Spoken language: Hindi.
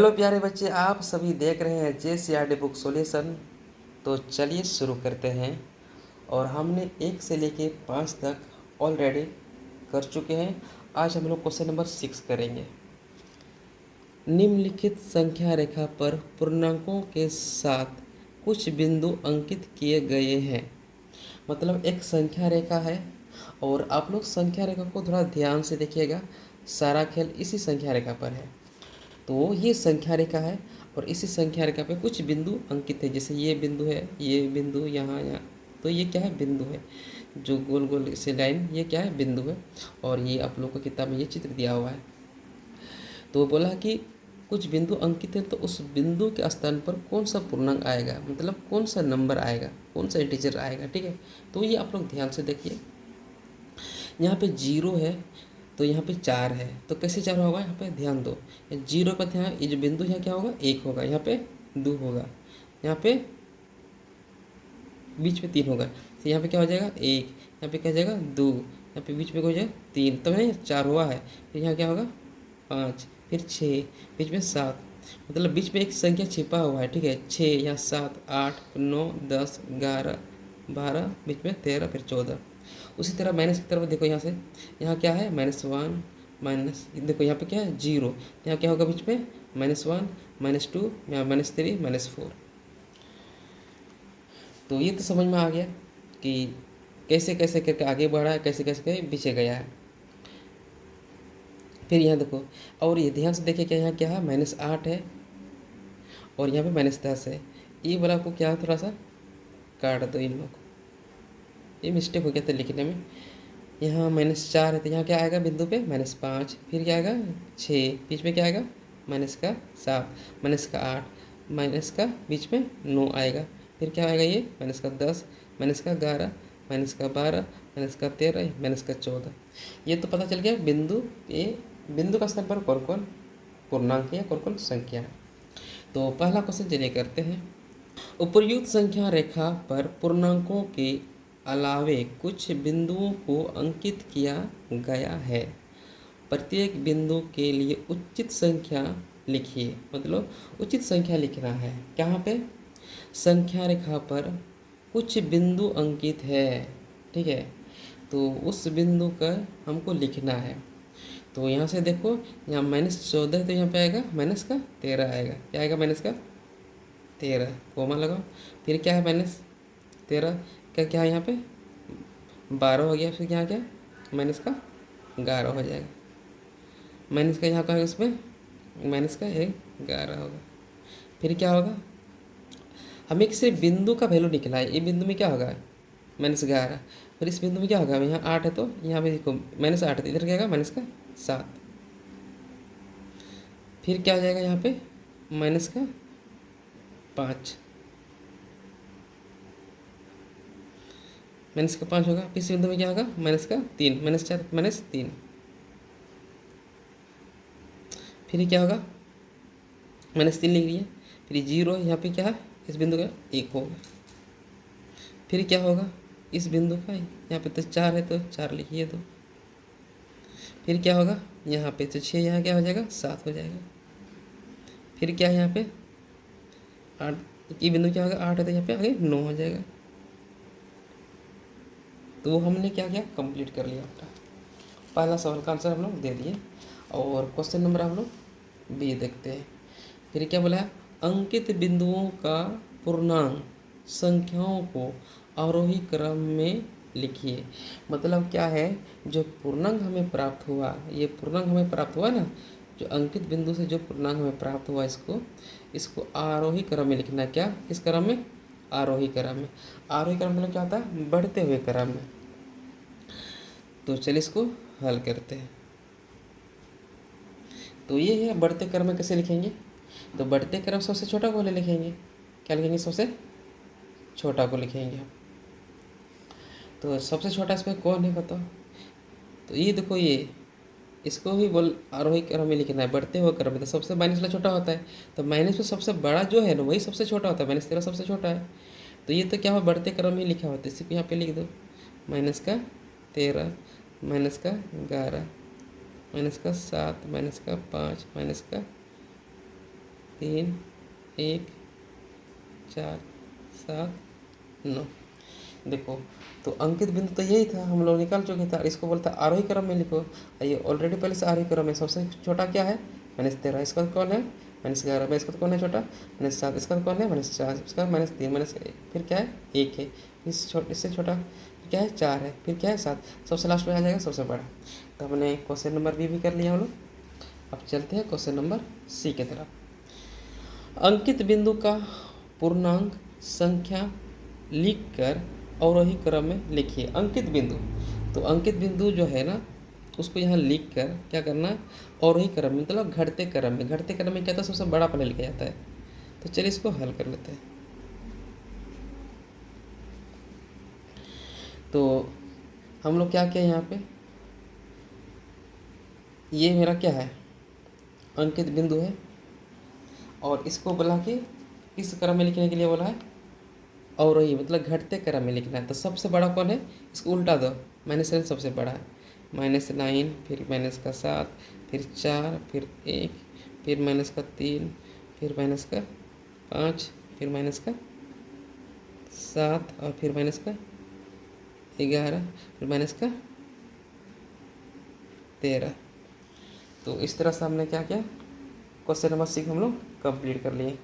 हेलो प्यारे बच्चे, आप सभी देख रहे हैं JCRD बुक सॉल्यूशन। तो चलिए शुरू करते हैं। और हमने 1 से लेके 5 तक ऑलरेडी कर चुके हैं। आज हम लोग क्वेश्चन नंबर 6 करेंगे। निम्नलिखित संख्या रेखा पर पूर्णांकों के साथ कुछ बिंदु अंकित किए गए हैं। मतलब एक संख्या रेखा है और आप लोग संख्या रेखा को थोड़ा ध्यान से देखिएगा। सारा खेल इसी संख्या रेखा पर है। तो ये संख्या रेखा है और इसी संख्या रेखा पे कुछ बिंदु अंकित है। जैसे ये बिंदु है, ये बिंदु यहाँ यहाँ, तो ये क्या है, बिंदु है। जो गोल गोल से लाइन, ये क्या है, बिंदु है। और ये आप लोगों को किताब में ये चित्र दिया हुआ है। तो बोला कि कुछ बिंदु अंकित है, तो उस बिंदु के स्थान पर कौन सा पूर्णांक आएगा, मतलब कौन सा नंबर आएगा, कौन सा इंटीजर आएगा। ठीक है, तो ये आप लोग ध्यान से देखिए। यहाँ पे 0 है तो यहाँ पे 4 है, तो कैसे 4 होगा, यहाँ पे ध्यान दो। 0 का ध्यान, ये जो बिंदु यहाँ क्या होगा, 1 होगा, यहाँ पे 2 होगा, यहाँ पे बीच में 3 होगा। तो यहाँ पे क्या हो जाएगा, 1, यहाँ पे क्या हो जाएगा, 2, यहाँ पे बीच में हो जाएगा 3, तो है 4 हुआ है। फिर यहाँ क्या होगा, 5, फिर 6, बीच में 7, मतलब बीच में एक संख्या छिपा हुआ है। ठीक है, 6, यहाँ 7, 8, 9, 10, 11, 12, बीच में 13, फिर 14। उसी तरह माइनस की तरफ देखो, यहाँ से यहाँ क्या है, -1, माइनस, देखो यहाँ पे क्या है, 0, यहाँ क्या होगा बीच में, -1, -2, यहाँ -3, -4। तो ये तो समझ में आ गया कि कैसे कैसे करके आगे बढ़ा है, कैसे कैसे करके पीछे गया है। फिर यहाँ देखो, और ये ध्यान से देखिए, क्या यहाँ क्या है, -8 है और यहाँ पे -10 है। ये वाला को क्या थोड़ा सा काट दो इन लोग, ये मिस्टेक हो गया था लिखने में। यहाँ -4 है तो यहाँ क्या आएगा बिंदु पे, -5, फिर क्या आएगा 6, बीच में क्या आएगा, -7, -8, माइनस का बीच में 9 आएगा, फिर क्या आएगा ये -10, -11, -12, -13, -14। ये तो पता चल गया बिंदु, ये बिंदु का स्थान पर कौन कौन पूर्णांक या कौन कौन संख्या है। तो पहला क्वेश्चन चलिए करते हैं। उपर्युक्त संख्या रेखा पर पूर्णांकों के अलावे कुछ बिंदुओं को अंकित किया गया है। प्रत्येक बिंदु के लिए उचित संख्या लिखिए, मतलब उचित संख्या लिखना है। कहाँ पे, संख्या रेखा पर कुछ बिंदु अंकित है। ठीक है, तो उस बिंदु का हमको लिखना है। तो यहाँ से देखो, यहाँ -14 तो यहाँ पे आएगा -13 आएगा, क्या आएगा, -13, कोमा लगाओ। फिर क्या है, -13 का क्या है, यहाँ पे 12 हो गया, फिर यहाँ क्या, -11 हो जाएगा। माइनस का यहाँ का है, उसमें -11 होगा। फिर क्या होगा, हमें किसी बिंदु का वैल्यू निकला है। ये बिंदु में क्या होगा, -11। फिर इस बिंदु में क्या होगा, यहाँ 8 है तो यहाँ पे देखो -8 है, तो इधर क्या आएगा, -7। फिर क्या हो जाएगा, यहाँ पे -5, -5 होगा। फिर इस बिंदु में क्या होगा, -3, -4, -3। फिर क्या होगा, -3 लिख लिया। फिर 0 यहाँ पे क्या है, इस बिंदु का 1 होगा। फिर क्या होगा, इस बिंदु का यहाँ पे तो 4 है तो 4 लिखिए 2। फिर क्या होगा, यहाँ पे तो 6, यहाँ क्या हो जाएगा, 7 हो जाएगा। फिर क्या है, यहाँ पे 8, ये बिंदु क्या होगा, 8 है तो यहाँ पे आगे 9 हो जाएगा। तो हमने क्या किया, कंप्लीट कर लिया अपना पहला सवाल का आंसर हम लोग दे दिए। और क्वेश्चन नंबर हम लोग बी देखते हैं। फिर क्या बोला है, अंकित बिंदुओं का पूर्णांक संख्याओं को आरोही क्रम में लिखिए। मतलब क्या है, जो पूर्णांक हमें प्राप्त हुआ, ये पूर्णांक हमें प्राप्त हुआ ना, जो अंकित बिंदु से जो पूर्णांक हमें प्राप्त हुआ, इसको आरोही क्रम में लिखना है। क्या, किस क्रम में, आरोही क्रम में। आरोही क्रम मतलब क्या होता है, बढ़ते हुए क्रम में। तो चलिए इसको हल करते हैं। तो ये है, बढ़ते क्रम में कैसे लिखेंगे, तो बढ़ते क्रम सबसे छोटा को ले लिखेंगे। क्या लिखेंगे, सबसे छोटा को लिखेंगे हम। तो सबसे छोटा इसमें कौन है बताओ, तो ये देखो, ये इसको भी बोल आरोही क्रम में लिखना है, बढ़ते हुए क्रम में। तो सबसे माइनस वाला छोटा होता है, तो माइनस में सबसे बड़ा जो है ना, वही सबसे छोटा होता है। -13 सबसे छोटा है, तो ये तो क्या हो, बढ़ते क्रम ही लिखा होता है। सिर्फ यहाँ पे लिख दो -13, -11, -7, -5, -4, 3 1 4 7 9। देखो, तो अंकित बिंदु तो यही था, हम लोग निकाल चुके थे। इसको बोलता है आरोही क्रम में लिखो। ये ऑलरेडी पहले से आरोही क्रम में सबसे छोटा क्या है, -13। इसका कौन है, -11। इसका तो कौन है छोटा, -7। इसका तो कौन है, -4। इसका -3, -1। फिर क्या है, 1 है। इससे छोटा क्या है, 4 है। फिर क्या है, 7। सबसे लास्ट में आ जाएगा सबसे बड़ा। तो हमने क्वेश्चन नंबर बी भी कर लिया हम लोग। अब चलते हैं क्वेश्चन नंबर सी की तरफ। अंकित बिंदु का पूर्णांक संख्या लिखकर अवरोही क्रम में लिखिए। अंकित बिंदु, तो अंकित बिंदु जो है ना, उसको यहाँ लिख कर क्या करना, अवरोही क्रम में मतलब घटते क्रम में। घटते क्रम में क्या था, सबसे बड़ा पहले लिखा जाता है। तो चलिए इसको हल कर लेते हैं। तो हम लोग क्या किया यहाँ पे, ये मेरा क्या है, अंकित बिंदु है, और इसको बोला कि किस क्रम में लिखने के लिए बोला है, अवरोही मतलब घटते क्रम में लिखना है। तो सबसे बड़ा कौन है, इसको उल्टा दो, -9 सबसे बड़ा है। -9, फिर -7, फिर 4, फिर 1, फिर -3, फिर -5, फिर -7, और फिर -11, फिर -13। तो इस तरह से हमने क्या किया, क्वेश्चन नंबर 6 हम लोग कंप्लीट कर लिए।